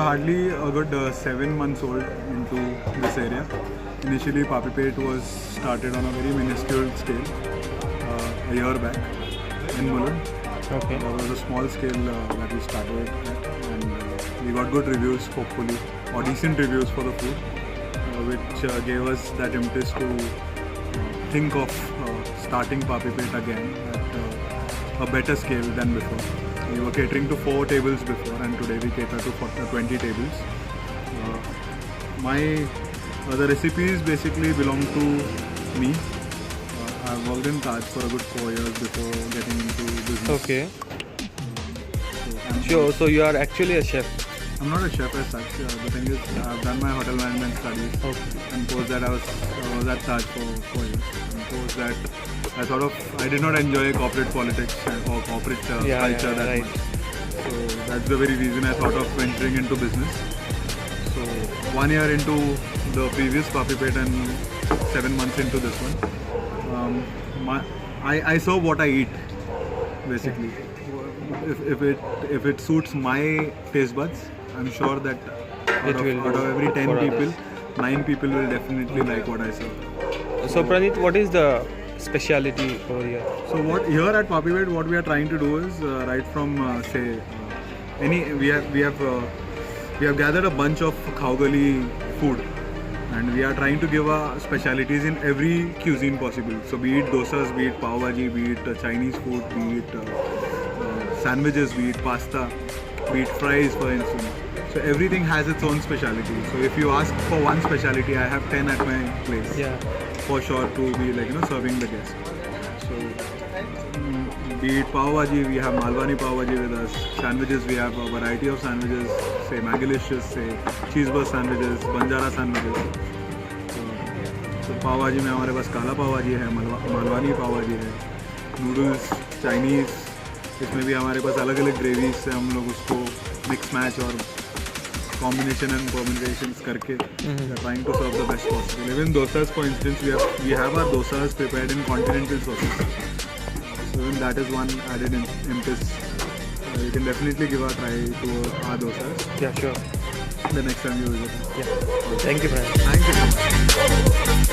hardly a good 7 months old into this area. Initially, Paapi was started on a very minuscule scale a year back in Mulund. Okay. There was a small scale that we started and we got good reviews, hopefully, or decent reviews for the food, which gave us that impetus to think of starting Paapi again at a better scale than before. We were catering to 4 tables before and today we cater to 20 tables. The recipes basically belong to me. I've worked in Taj for a good 4 years before getting into business. Okay. So you are actually a chef. I'm not a chef as such. The thing is, I've done my hotel management studies. Okay. And post that I was at Taj for 4 years. And post that I did not enjoy corporate politics or corporate culture that much. So that's the very reason I thought of venturing into business. So 1 year into the previous Paapi and 7 months into this one. I serve what I eat, basically. If it suits my taste buds, I'm sure that out of every 10 people, 9 people will definitely like what I serve. So Pranit, what is the speciality over here? So here at Paapi, what we are trying to do is right from we have gathered a bunch of Khao food, and we are trying to give our specialities in every cuisine possible. So be it dosas, be it pav bhaji, be it Chinese food, be it sandwiches, be it pasta, be it fries, for instance. So everything has its own speciality. So if you ask for one speciality, I have 10 at my place. Yeah. For sure to be serving the guest. So be it pav bhaji, we have Malwani pav bhaji with us. Sandwiches, we have a variety of sandwiches. Say Maggilishious, say cheeseburger sandwiches, Banjara sandwiches. So pav bhaji में हमारे पास काला पाव भाजी है, मालवानी पाव भाजी है, noodles, Chinese, इसमें भी हमारे पास अलग अलग ग्रेवीज से हम लोग उसको मिक्स मैच और combination and permutations करके we are trying to serve the best possible. Even dosas, for instance, we have our dosas prepared in continental sauces. So even that is one added impetus. You can definitely give a try to our dosas. Yeah, sure. The next time you visit. Yeah. Thank you, Pranit. Thank you so much.